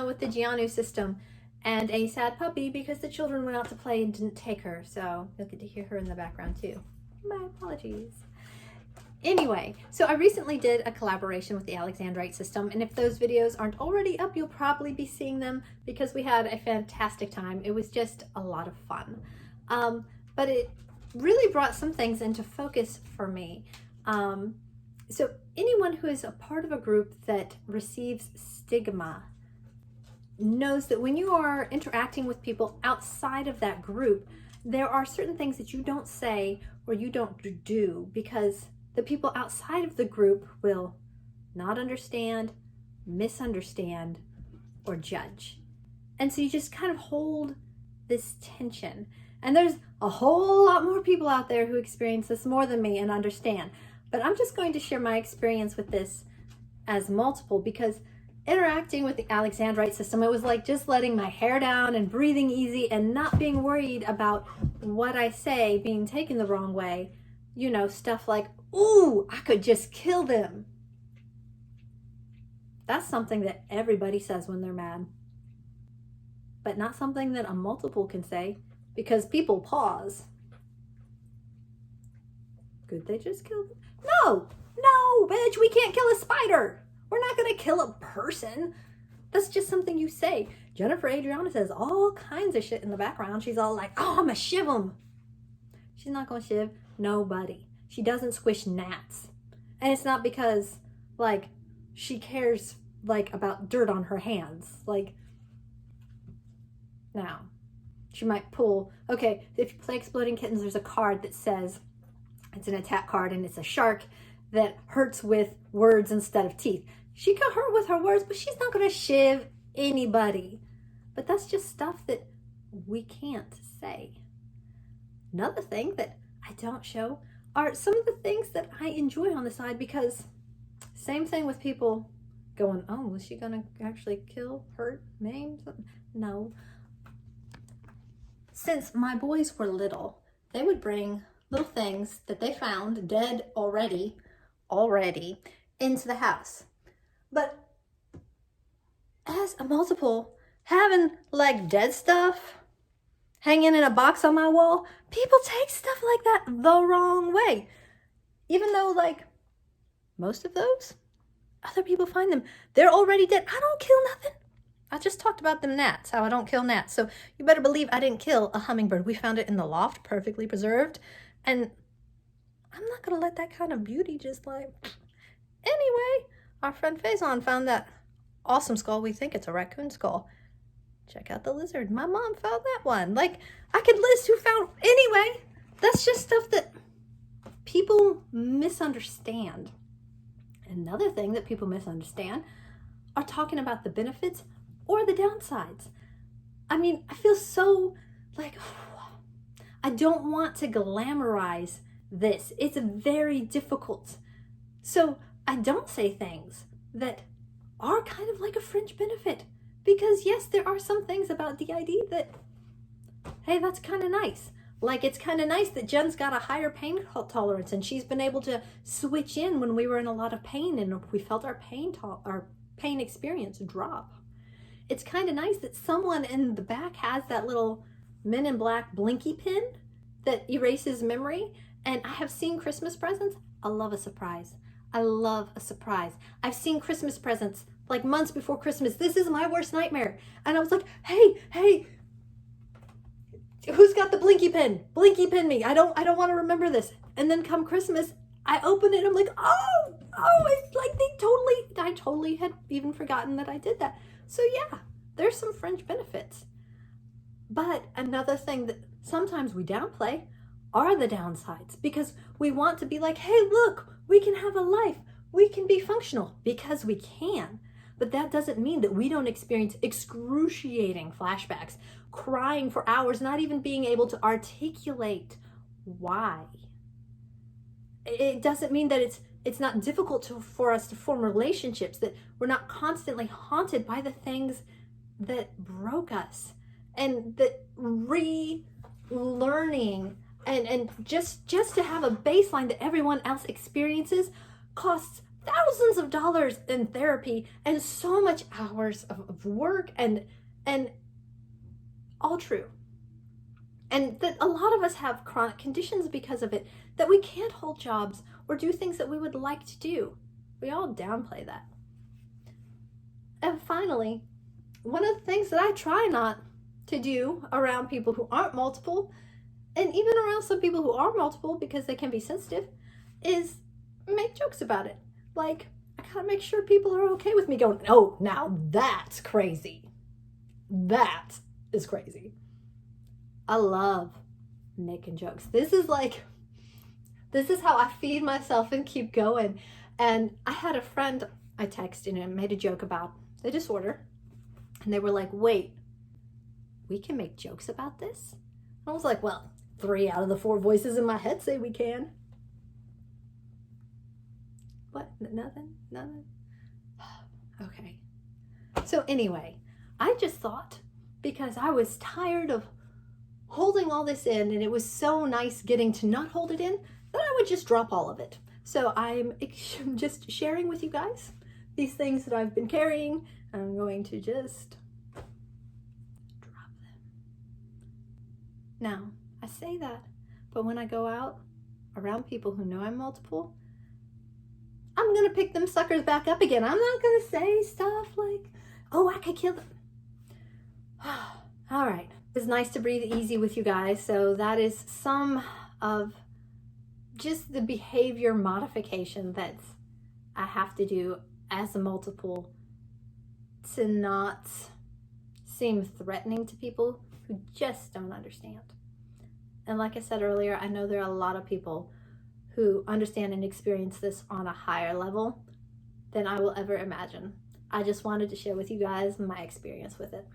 with the D.I.D system and a sad puppy because the children went out to play and didn't take her. So you'll get to hear her in the background too. My apologies. Anyway, so I recently did a collaboration with the Alexandrite System, and if those videos aren't already up, you'll probably be seeing them because we had a fantastic time. It was just a lot of fun. But it really brought some things into focus for me. So anyone who is a part of a group that receives stigma knows that when you are interacting with people outside of that group, there are certain things that you don't say or you don't do because the people outside of the group will not understand, misunderstand, or judge. And so you just kind of hold this tension. And there's a whole lot more people out there who experience this more than me and understand. But I'm just going to share my experience with this as multiple because interacting with the Alexandrite System, it was like just letting my hair down and breathing easy and not being worried about what I say being taken the wrong way. You know, stuff like, ooh, I could just kill them. That's something that everybody says when they're mad. But not something that a multiple can say because people pause. Could they just kill them? No, bitch, we can't kill a spider. We're not gonna kill a person. That's just something you say. Jennifer Adriana says all kinds of shit in the background. She's all like, oh, I'm gonna shiv them. She's not gonna shiv nobody. She doesn't squish gnats. And it's not because, like, she cares, like, about dirt on her hands. Like, now, she might pull, okay, if you play Exploding Kittens, there's a card that says, it's an attack card, and it's a shark that hurts with words instead of teeth. She can hurt with her words, but she's not going to shiv anybody. But that's just stuff that we can't say. Another thing that I don't show are some of the things that I enjoy on the side because same thing with people going, oh, was she going to actually kill, hurt, maim? No. Since my boys were little, they would bring little things that they found dead already into the house. But as a multiple, having like dead stuff hanging in a box on my wall, people take stuff like that the wrong way. Even though like most of those, other people find them. They're already dead. I don't kill nothing. I just talked about them gnats, how I don't kill gnats. So you better believe I didn't kill a hummingbird. We found it in the loft, perfectly preserved. And I'm not going to let that kind of beauty just like... Anyway, our friend Faison found that awesome skull. We think it's a raccoon skull. Check out the lizard. My mom found that one. Like, I could list who found... Anyway, that's just stuff that people misunderstand. Another thing that people misunderstand are talking about the benefits or the downsides. I mean, I feel so like... I don't want to glamorize this. It's very difficult. So I don't say things that are kind of like a fringe benefit. Because yes, there are some things about D.I.D that, hey, that's kind of nice. Like it's kind of nice that Jen's got a higher pain tolerance and she's been able to switch in when we were in a lot of pain and we felt our pain experience drop. It's kind of nice that someone in the back has that little Men in Black blinky pin that erases memory. And I have seen Christmas presents. I love a surprise. I love a surprise. I've seen Christmas presents like months before Christmas. This is my worst nightmare. And I was like, hey, who's got the blinky pin? Blinky pin me. I don't want to remember this. And then come Christmas, I open it. I'm like, oh, it's like I totally had even forgotten that I did that. So yeah, there's some fringe benefits. But another thing that sometimes we downplay are the downsides because we want to be like, hey, look, we can have a life. We can be functional because we can. But that doesn't mean that we don't experience excruciating flashbacks, crying for hours, not even being able to articulate why. It doesn't mean that it's not difficult for us to form relationships, that we're not constantly haunted by the things that broke us. And that relearning and just to have a baseline that everyone else experiences costs thousands of dollars in therapy and so much hours of work and all true. And that a lot of us have chronic conditions because of it, that we can't hold jobs or do things that we would like to do. We all downplay that. And finally, one of the things that I try not to do around people who aren't multiple, and even around some people who are multiple because they can be sensitive, is make jokes about it. Like, I gotta make sure people are okay with me going, oh, now that's crazy. That is crazy. I love making jokes. This is how I feed myself and keep going. And I had a friend I texted and made a joke about the disorder. And they were like, wait, we can make jokes about this? I was like, well, 3 out of the 4 voices in my head say we can. What? Nothing? Okay. So anyway, I just thought, because I was tired of holding all this in, and it was so nice getting to not hold it in, that I would just drop all of it. So I'm just sharing with you guys these things that I've been carrying. I'm going to just drop them. Now, I say that, but when I go out around people who know I'm multiple, I'm going to pick them suckers back up again. I'm not going to say stuff like, oh, I could kill them. All right. It's nice to breathe easy with you guys. So that is some of just the behavior modification that I have to do as a multiple to not seem threatening to people who just don't understand. And like I said earlier, I know there are a lot of people who understand and experience this on a higher level than I will ever imagine. I just wanted to share with you guys my experience with it.